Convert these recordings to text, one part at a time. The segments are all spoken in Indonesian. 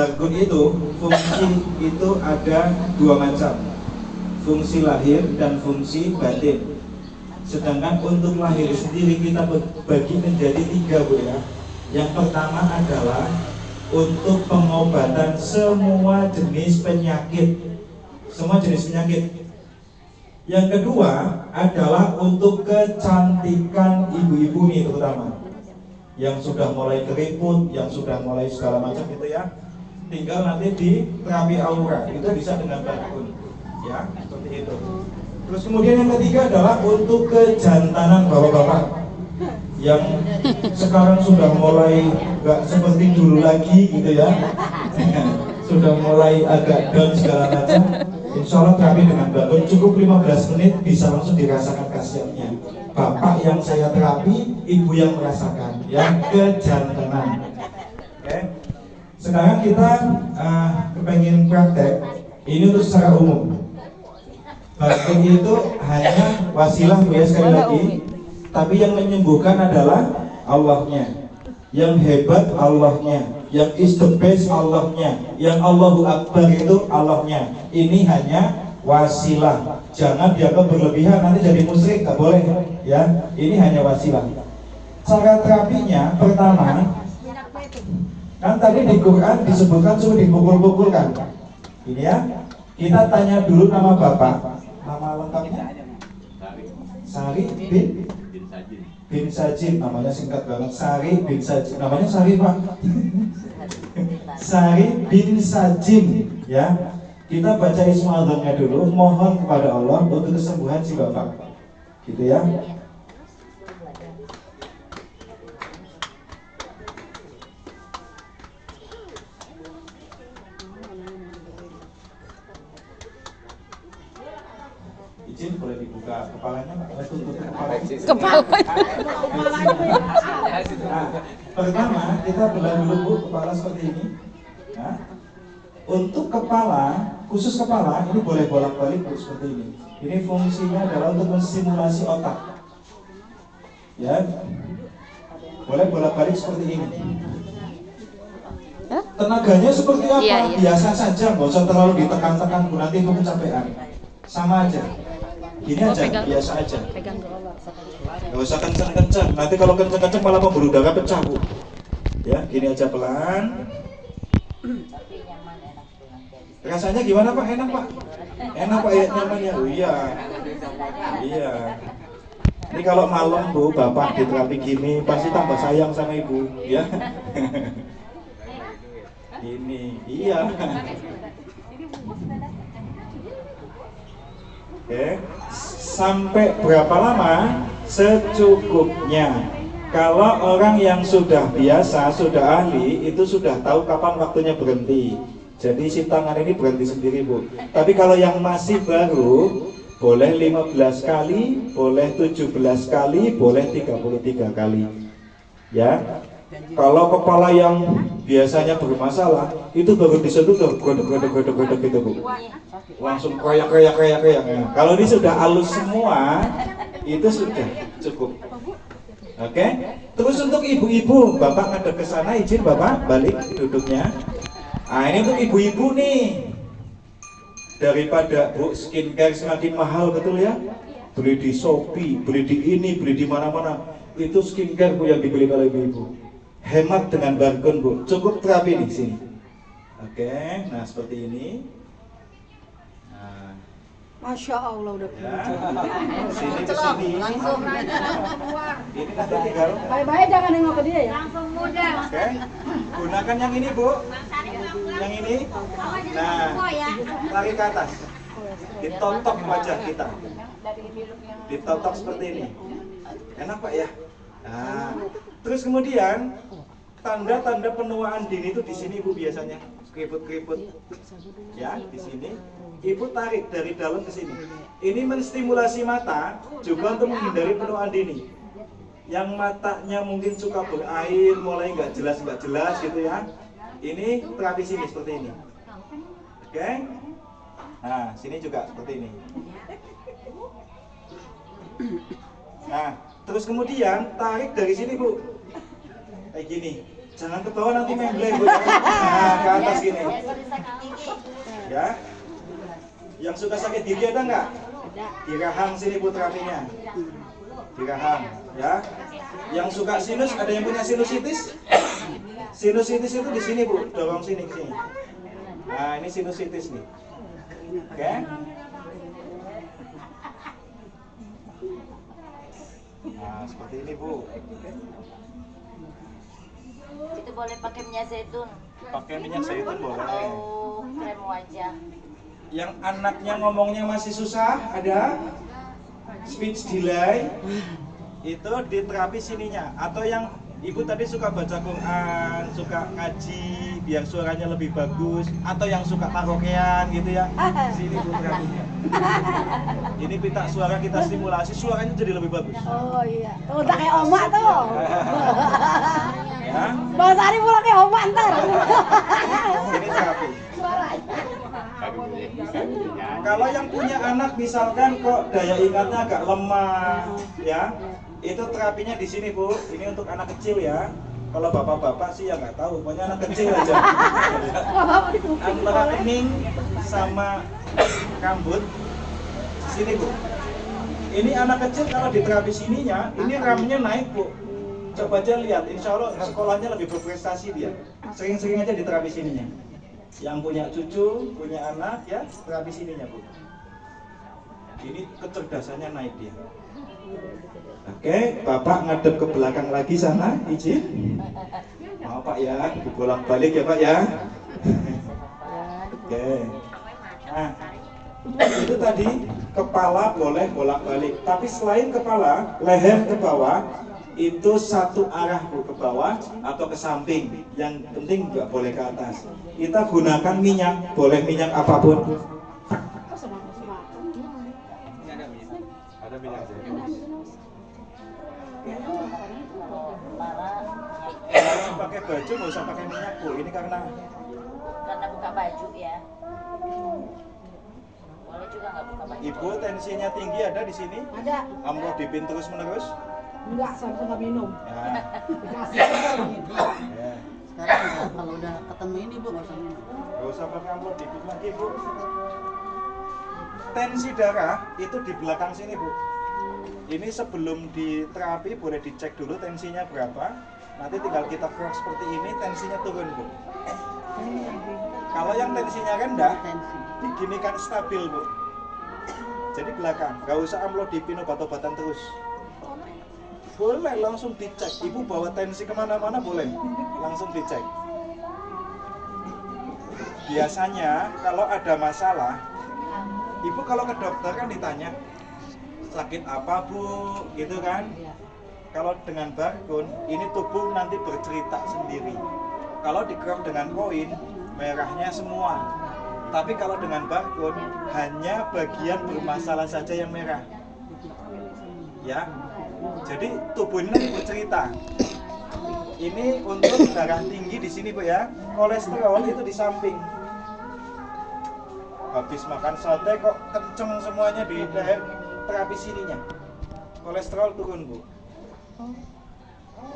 barcode itu fungsi itu ada dua macam, fungsi lahir dan fungsi batin. Sedangkan untuk lahir sendiri kita bagi menjadi tiga, Bu ya. Yang pertama adalah untuk pengobatan semua jenis penyakit, semua jenis penyakit. Yang kedua adalah untuk kecantikan ibu-ibu nih terutama, yang sudah mulai keriput, yang sudah mulai segala macam gitu ya. Tinggal nanti di terapi aura itu bisa dengan bakun, ya seperti itu. Terus kemudian yang ketiga adalah untuk kejantanan bapak-bapak yang sekarang sudah mulai nggak seperti dulu lagi gitu ya. Sudah mulai agak down segala macam. Insya Allah terapi dengan bakun cukup 15 menit bisa langsung dirasakan khasiatnya. Bapak yang saya terapi, ibu yang merasakan, yang kejantanan. Oke. Sekarang kita kepengen praktek. Ini untuk secara umum. Bakun itu hanya wasilah, ya sekali lagi. Tapi yang menyembuhkan adalah Allahnya. Yang hebat Allahnya. Yang is the best Allahnya, yang Allahu Akbar itu Allahnya. Ini hanya wasilah. Jangan dianggap berlebihan nanti jadi musyrik, tak boleh ya. Ini hanya wasilah. Cara terapinya pertama, kan tadi di Quran disebutkan suruh dipukul-pukulkan. Ini ya. Kita tanya dulu nama bapak, nama lengkapnya Sari bin Sajib, namanya singkat banget. Sari bin Sajib, namanya Sari Pak. Sari bin Sajib, ya. Kita baca ismu azamnya dulu, mohon kepada Allah untuk kesembuhan si bapak, gitu ya. Izin boleh dibuka kepalanya, Pak? Tutup kepala. Nah, pertama kita belah dulu, Bu, kepala seperti ini. Nah, untuk kepala, khusus kepala ini boleh bolak-balik, Bu, seperti ini. Ini fungsinya adalah untuk menstimulasi otak. Ya, boleh bolak-balik seperti ini. Tenaganya seperti apa? Iya. Biasa saja, nggak usah terlalu ditekan-tekan, Bu, nanti itu kecapean. Sama aja. Gini aja, biasa aja. Gak usah kenceng-kenceng. Nanti kalau kenceng-kenceng malah pembuluh darah pecah, Bu. Ya, gini aja pelan. Rasanya gimana, Pak? Enak, Pak? Enak, Pak, ya, nyaman ya? Oh, iya. Iya. Ini kalau malam, Bu, Bapak di terapi gini pasti tambah sayang sama Ibu, ya. Ini, iya. Oke. Sampai berapa lama? Secukupnya. Kalau orang yang sudah biasa, sudah ahli, itu sudah tahu kapan waktunya berhenti. Jadi si tangan ini berhenti sendiri, Bu. Tapi kalau yang masih baru, boleh 15 kali, boleh 17 kali, boleh 33 kali. Ya. Kalau kepala yang biasanya bermasalah, itu baru disentuh tuh, godok gitu, Bu. Langsung koyak. Nah, kalau ini sudah halus semua, itu sudah cukup. Oke. Terus untuk ibu-ibu, Bapak ngadep ke sana, izin Bapak balik duduknya. Nah, ini untuk ibu-ibu nih. Daripada Bu skincare semakin mahal, betul ya? Beli di Shopee, beli di ini, beli di mana-mana. Itu skincare, Bu, yang dibeli oleh ibu-ibu. Hemat dengan barcode, Bu. Cukup terapi di sini. Oke, nah seperti ini. Nah, Masya Allah udah ya. Sini ke sini. Langsung aja langsung keluar. Ini nanti tinggal. baik-baik jangan nengok ke dia ya. Langsung muda. Oke. Gunakan yang ini, Bu. Yang ini. Nah, tarik ke atas. Ditotok wajah kita. Ditotok seperti ini. Enak, Pak, ya? Nah, terus kemudian tanda-tanda penuaan dini itu di sini, Bu, biasanya keriput-keriput. Ya, di sini. Ibu tarik dari dalam ke sini. Ini menstimulasi mata juga untuk menghindari penuaan dini. Yang matanya mungkin suka berair, mulai nggak jelas gitu ya. Ini terapi sini seperti ini. Oke? Nah, sini juga seperti ini. Nah, terus kemudian tarik dari sini, Bu. Kayak gini. Jangan ke bawah nanti membleng Bu. Nah, ke atas gini. Ya. Yang suka sakit gigi ada nggak? Di rahang sini Bu terapinya. Di rahang, ya. Yang suka sinus, ada yang punya sinusitis? Sinusitis itu di sini Bu, dorong sini ke sini. Nah, ini sinusitis nih. Oke. Nah, seperti ini Bu. Itu boleh pakai minyak zaitun Pakai minyak zaitun boleh. atau krem wajah. Yang anaknya ngomongnya masih susah, ada speech delay, itu di terapi sininya. Atau yang ibu tadi suka baca Quran, suka ngaji biar suaranya lebih bagus, atau yang suka karaokean gitu ya, sini bu terapinya. Ini pita suara kita stimulasi, suaranya jadi lebih bagus. Oh iya. Tuh udah kayak oma tuh. Ya, Bang Sari pulang kayak oma ntar. ini terapi. Kalau yang punya anak misalkan kok daya ingatnya agak lemah, ya, itu terapinya di sini Bu. Ini untuk anak kecil ya. Kalau bapak-bapak sih ya nggak tahu, pokoknya anak kecil aja. Antara kening sama rambut, sini Bu. Ini anak kecil kalau di terapi sininya, ini RAM-nya naik Bu. Coba aja lihat, insya Allah sekolahnya lebih berprestasi dia. Sering-sering aja di terapi sininya. Yang punya cucu, punya anak ya, terapi sininya Bu. Ini kecerdasannya naik dia. Oke, Bapak ngadep ke belakang lagi sana, izin. Mau Pak ya, bolak-balik ya Pak ya. Oke. Nah, itu tadi kepala boleh bolak-balik, tapi selain kepala, leher ke bawah itu satu arah Bu, ke bawah atau ke samping. Yang penting nggak boleh ke atas. Kita gunakan minyak, boleh minyak apapun. Ada minyak Kalau pakai baju nggak usah pakai minyak Bu. Ini karena buka baju ya. Boleh juga nggak buka baju. Ibu tensinya tinggi ada di sini? Ada. Amlodipin terus menerus? Enggak, seharusnya nggak minum. Ya. Dikasih. Ya. Sekarang kalau udah ketemu ini Bu nggak usah minum. Gak usah pakai amlodipin lagi Bu. Tensi darah itu di belakang sini Bu. Ini sebelum diterapi boleh dicek dulu tensinya berapa. Nanti tinggal kita cross seperti ini, tensinya turun Bu. Kalau yang tensinya rendah, Tensi. diginikan stabil Bu. Jadi belakang, gak usah amlodipin obat-obatan terus. Boleh langsung dicek. Ibu bawa tensi kemana-mana boleh, langsung dicek. Biasanya kalau ada masalah, ibu kalau ke dokter kan ditanya sakit apa Bu, gitu kan? Kalau dengan barcode, ini tubuh nanti bercerita sendiri. Kalau dikerok dengan koin, merahnya semua. Tapi kalau dengan barcode, hanya bagian bermasalah saja yang merah. Ya, jadi tubuh ini nanti bercerita. Ini untuk darah tinggi di sini Bu ya. Kolesterol itu di samping. Habis makan sate kok kenceng semuanya di leher, terapi sininya. Kolesterol turun Bu.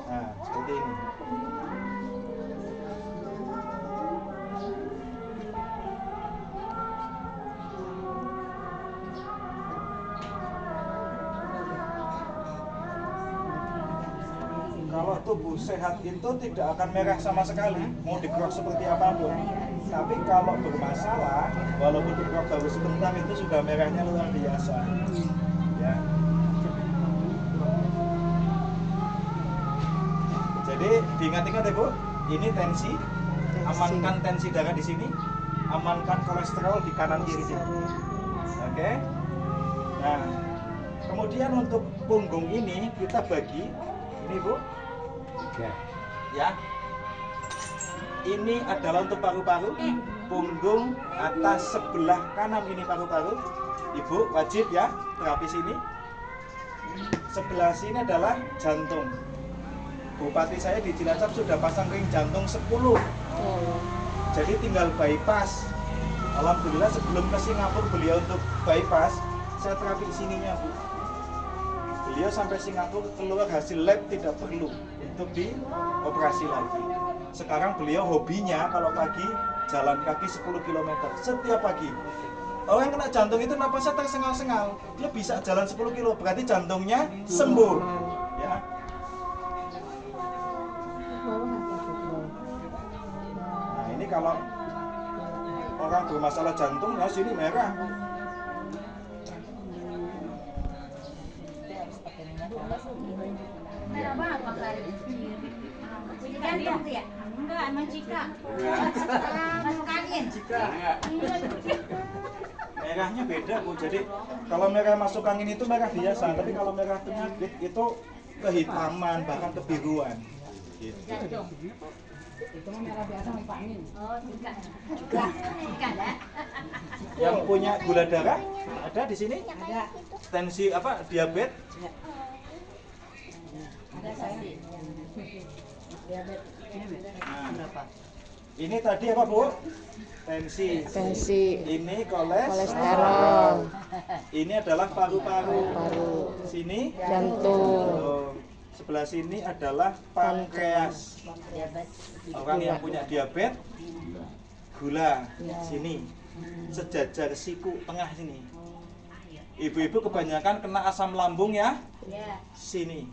Nah, seperti ini. Kalau tubuh sehat itu tidak akan merah sama sekali, mau dikerok seperti apapun. Tapi kalau bermasalah, walaupun dikerok baru sebentar itu sudah merahnya luar biasa. Ya. Jadi diingat-ingat ya Bu, ini tensi, amankan tensi darah di sini, amankan kolesterol di kanan kiri sini. Oke. Nah, kemudian untuk punggung ini kita bagi, ini Bu. Ya. Ini adalah untuk paru-paru, punggung atas sebelah kanan ini paru-paru. Ibu wajib ya terapi sini. Sebelah sini adalah jantung. Bupati saya di Cilacap sudah pasang ring jantung 10. Jadi tinggal bypass. Alhamdulillah sebelum ke Singapura beliau untuk bypass, saya terapi sininya Bu. Beliau sampai Singapura keluar hasil lab tidak perlu untuk dioperasi lagi. Sekarang beliau hobinya kalau pagi jalan kaki 10 km setiap pagi. Orang yang kena jantung itu napasnya tersengal-sengal, dia bisa jalan 10 kilo, berarti jantungnya sembuh. Ya. Nah ini kalau orang bermasalah jantung ya sini merah. Merah banget Bang Sari. Jantung tuh ya? Enggak, emang Cika. Masuk angin. Merahnya beda Bu, jadi kalau merah masuk angin itu merah biasa, tapi kalau merah penyakit itu kehitaman, bahkan kebiruan. Gitu. Jantung. Itu mah merah biasa sama angin. Oh, Cika. Cika ya? Yang punya gula darah ada di sini? Ada. Tensi apa? Diabetes? Ada saya. Diabetes. Nah, Berapa? ini tadi apa Bu? Tensi. Ini kolesterol. Ini adalah paru-paru. Sini jantung. Sebelah sini adalah pankreas. Orang yang punya diabetes, gula. Sini. Sejajar siku tengah sini. Ibu-ibu kebanyakan kena asam lambung ya? Iya. Sini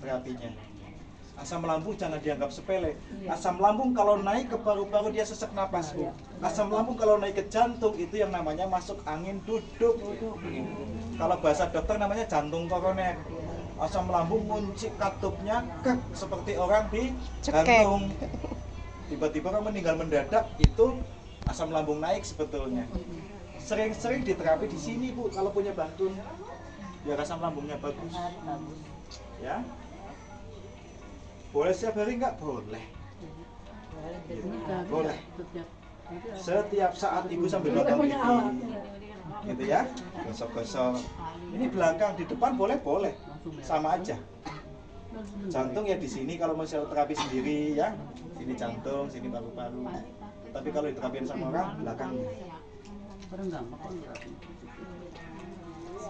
terapinya. Asam lambung jangan dianggap sepele. Asam lambung kalau naik ke paru-paru dia sesak napas Bu. Asam lambung kalau naik ke jantung itu yang namanya masuk angin duduk. Kalau bahasa dokter namanya jantung koroner. Asam lambung ngunci katupnya seperti orang di jantung. Tiba-tiba orang meninggal mendadak itu asam lambung naik sebetulnya. Sering-sering diterapi di sini Bu kalau punya bantun. Biar asam lambungnya bagus. Ya. Boleh setiap hari nggak? Boleh. Boleh. Setiap saat ibu sambil nonton TV, gitu ya, gosok-gosok. Ini belakang, di depan boleh, sama aja. Jantung ya di sini kalau mau terapi sendiri ya, sini jantung, sini paru-paru. Tapi kalau diterapin sama orang, belakangnya.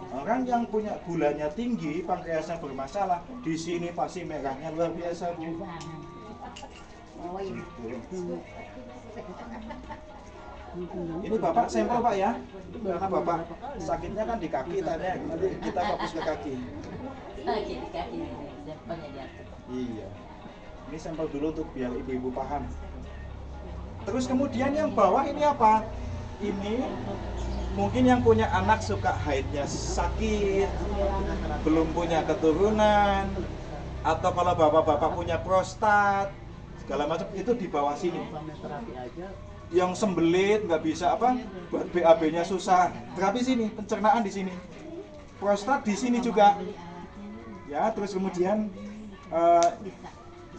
Orang yang punya gulanya tinggi, pankreasnya bermasalah, di sini pasti merahnya luar biasa Bu. Gitu. Ini Bapak sampel Pak ya, karena Bapak sakitnya kan di kaki tanya, nanti kita fokus ke kaki. Lagi di kaki depannya jatuh. Iya. Ini sampel dulu untuk biar ibu-ibu paham. Terus kemudian yang bawah ini apa? Ini mungkin yang punya anak suka haidnya sakit, belum punya keturunan, atau kalau bapak-bapak punya prostat, segala macam itu di bawah sini. Yang sembelit nggak bisa apa, buat BAB-nya susah, terapi sini, pencernaan di sini, prostat di sini juga. Ya, terus kemudian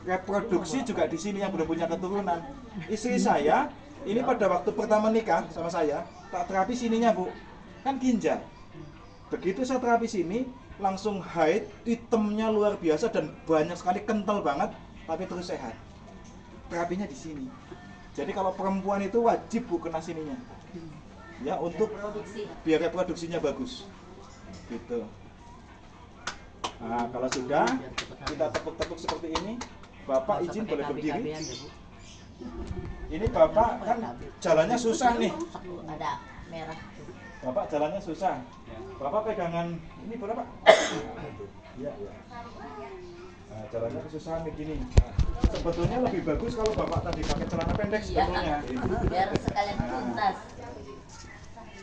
reproduksi juga di sini yang belum punya keturunan. Istri saya ini pada waktu pertama nikah sama saya, tak terapi sininya Bu, kan ginjal. Begitu saya terapi sini, langsung haid, hitamnya luar biasa dan banyak sekali, kental banget, tapi terus sehat. Terapinya di sini. Jadi kalau perempuan itu wajib Bu kena sininya, ya untuk biar reproduksinya bagus. Gitu. Nah kalau sudah kita tepuk-tepuk seperti ini, Bapak izin boleh berdiri. Ini Bapak kan jalannya susah nih. Ada merah. Bapak jalannya susah. Bapak pegangan ini boleh Pak? Iya. Nah, jalannya kesusahan begini. Nah, sebetulnya lebih bagus kalau Bapak tadi pakai celana pendek sebetulnya. Biar sekalian tuntas.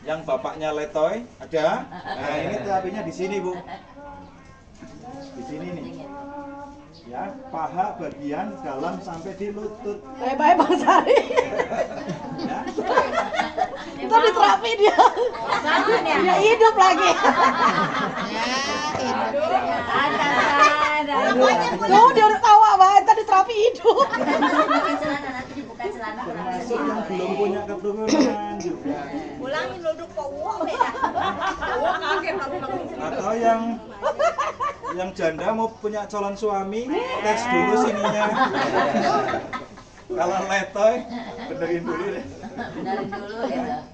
Yang bapaknya letoy ada. Nah ini terapinya di sini Bu. Di sini nih. Ya, paha bagian dalam sampai di lutut. Baik-baik Bang Sari. Ya. Itu diterapi dia. Dia hidup lagi. Tuh dia udah tawa banget tadi terapi hidup. Pakai celana nanti dibuka celana. Termasuk yang belum punya keturunan juga. Ulangin duduk kok uang ya. Uang kaget kamu. Atau yang janda mau punya calon suami, tes dulu sininya. Kalau letoy, benerin dulu deh. Benerin dulu ya.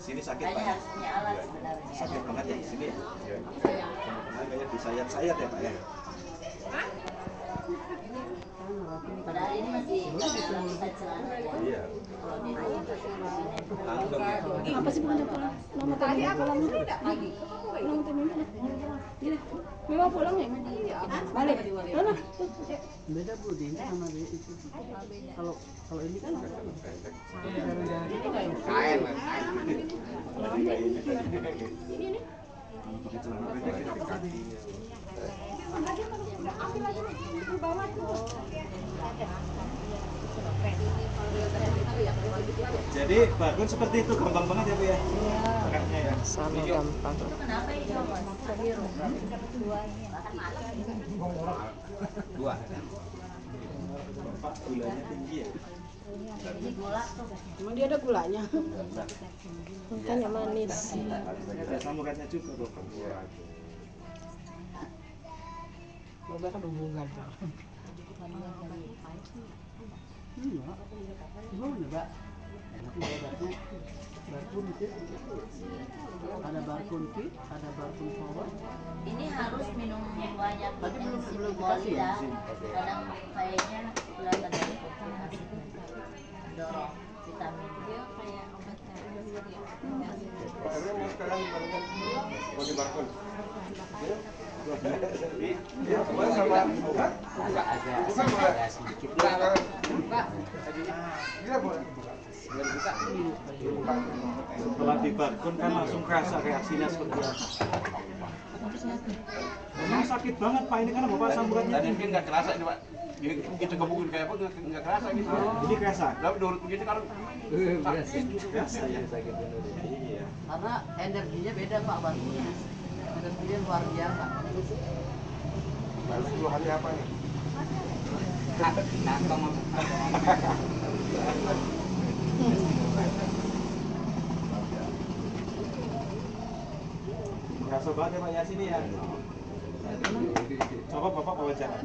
Sini sakit Kayaknya Pak. harus punya alat sebenarnya. Sakit banget ya di sini ya. Kayak disayat-sayat ya Pak ya. Padahal ini masih lapisan celana. Iya. Langsung ya. Apa sih bukannya pulang? Nama tadi pulang. Pulang tadi mana? Gini. Memang pulang ya? Balik. Mana? Beda Bu, di ini sama di itu. Kalau ini kan Kain. Jadi bakun seperti itu gampang banget ya Bu ya. Akadnya ya. Sama gampang. Kenapa ini Dua. Pak gulanya tinggi ya. Emang dia ada gulanya. Makanya manis. Ada asam uratnya juga kok. Coba kan hubungan. enggak. Gimana, Mbak? Enak obatnya. Barkun fit. Ada barkun fit, ada barkun power. ini harus minum banyak Tadi belum enzim dikasih ya? kadang kayaknya kelihatan dari dorong vitamin dia kayak obat Setelah dibakun kan langsung kerasa reaksinya seperti apa. Memang sakit banget Pak ini karena Bapak asam uratnya Tadi tinggi. mungkin nggak kerasa ini Pak. Kita kebukin kayak apa nggak kerasa gitu. Ini kerasa. Tapi urut begini kalau Biasa ya. Iya. Karena energinya beda Pak barkunnya. Energinya luar biasa. lalu keluhannya apa nih? Kerasa banget ya Pak ya sini ya. Coba Bapak wawancara.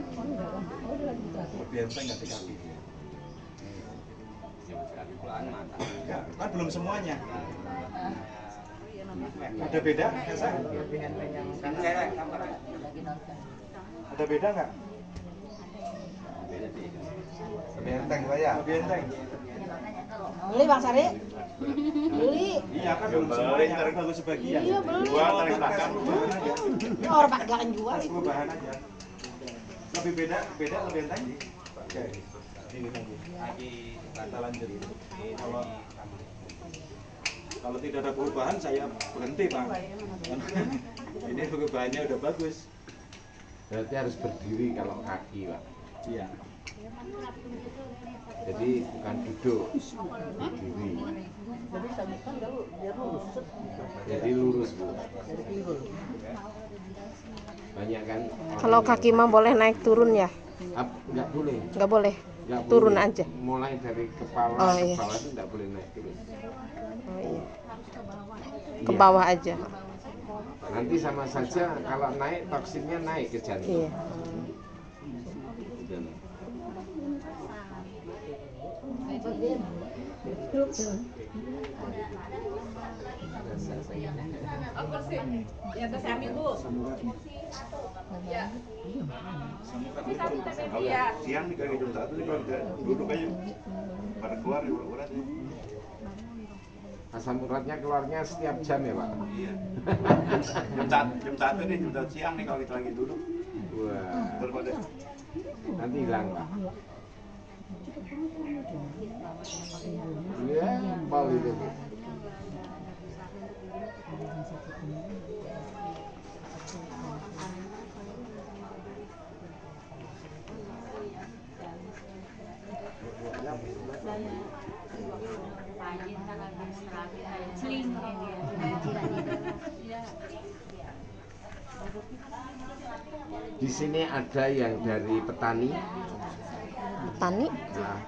Biasa nggak di kaki. Enggak, kan belum semuanya. Ada beda? Esa? Ada beda nggak? Benteng Pak ya. Lebih enteng. Beli Bang Sari? Beli. Iya kan belum semuanya, kan baru sebagian. Iya, beli. Dua tarik belakang, perubahan aja. Orang Pak gak jual itu. Perubahan aja. Lebih beda, lebih enteng. Oke. Ini lagi. Kita lanjut. Kalau tidak ada perubahan saya berhenti Pak. Ini perubahannya udah bagus. Berarti harus berdiri kalau kaki, Pak. Iya. Jadi bukan duduk, berdiri. Jadi sabukan kalau dia lurus. Jadi lurus, Bu. Dari pinggul. Banyak kan orang Kalau yang- kaki mah boleh naik turun ya? nggak boleh. Nggak boleh. Nggak Turun boleh. aja. Mulai dari kepala Oh, ke iya. bawah itu nggak boleh naik terus. Oh, iya. Ke Iya. bawah aja. Nanti sama saja kalau naik toksinnya naik ke jantung. Iya. Dan Siang nih kayak jam 1 nih kalau tidak duduk aja pada keluar ya uratnya. asam uratnya keluarnya setiap jam ya, Pak. Iya. Jam 1 nih jam 1 siang nih kalau kita lagi duduk Wah, daripada nanti hilang, Pak. Iya, pol itu, Bu. Di sini ada yang dari petani. Petani Nah,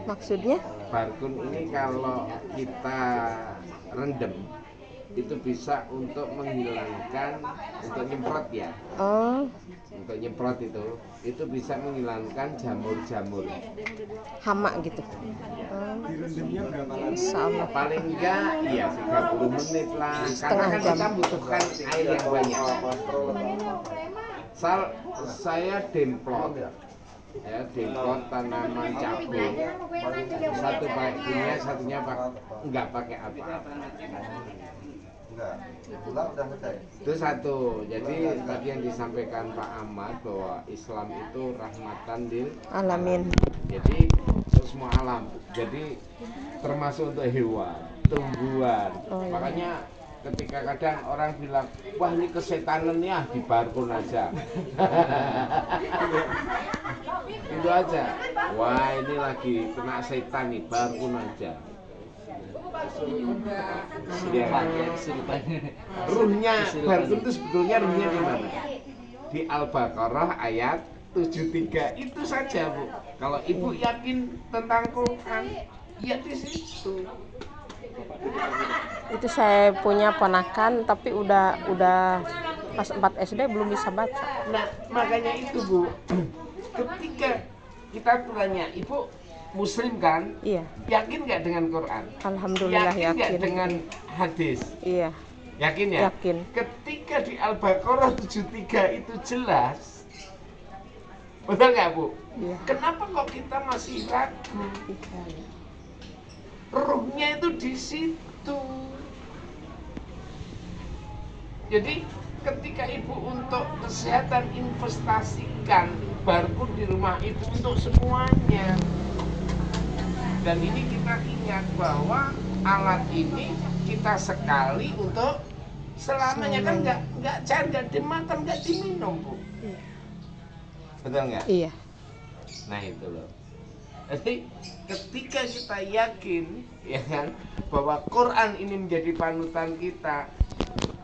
maksudnya? barkun ini kalau kita rendam itu bisa untuk menghilangkan, untuk nyemprot ya, Oh, untuk nyemprot itu bisa menghilangkan jamur-jamur. hama gitu. Direndamnya berapa lama? Sama. Paling enggak ya 30 menit lah, karena Setengah kan jam. kita butuhkan air yang banyak. Saya demplot Ya, jengkot, tanaman, cabai. Satu bagiannya, satunya nggak pakai apa-apa. Enggak. Gula udah selesai. Itu satu. Jadi tadi yang disampaikan Pak Ahmad bahwa Islam itu rahmatan lil Alamin. jadi untuk semua alam. Jadi termasuk untuk hewan, tumbuhan. Oh, iya. Makanya ketika kadang orang bilang, wah ini kesetanan ya, di barkun aja. Itu aja. Wah ini lagi kena setan nih, barkun aja. Ya. Ruhnya barkun itu sebetulnya ruhnya di mana? Di Al-Baqarah ayat 73 itu saja, Bu. Kalau Ibu yakin tentang Quran, ya di situ. Itu saya punya ponakan tapi udah pas 4 SD belum bisa baca. Nah, makanya itu, Bu. Ketika kita tanya, Ibu Muslim kan? Iya, Yakin nggak dengan Quran? alhamdulillah Yakin nggak yakin. dengan hadis? Iya, Yakin ya? yakin. Ketika di Al-Baqarah 73 itu jelas. Betul nggak, Bu? Iya. Kenapa kok kita masih ragu? Ruhnya itu di situ. Jadi ketika Ibu untuk kesehatan investasikan barcode di rumah itu untuk semuanya. Dan ini kita ingat bahwa alat ini kita sekali untuk selamanya kan nggak dimakan, nggak diminum, Bu. Betul nggak? Iya. Nah itu loh. Jadi ketika kita yakin ya kan bahwa Quran ini menjadi panutan kita,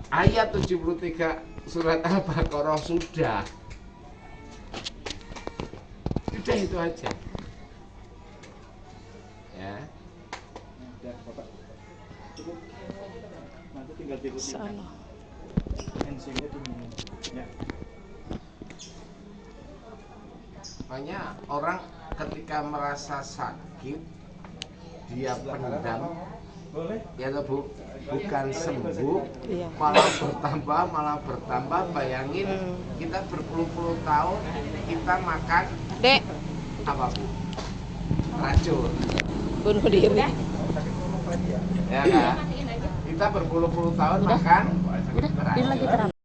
ayat 73 surat Al-Baqarah sudah itu aja. Ya. Nanti tinggal tirutin. Insyaallah. Enzimnya diminum. Ya. Makanya orang ketika merasa sakit dia pendam Boleh? ya toh, Bu, bukan sembuh, Iya. malah bertambah. Bayangin kita berpuluh-puluh tahun kita makan Dek, apa, Bu? Racun. bunuh diri. Ya kan? Kita berpuluh-puluh tahun makan Udah, dia lagi terang.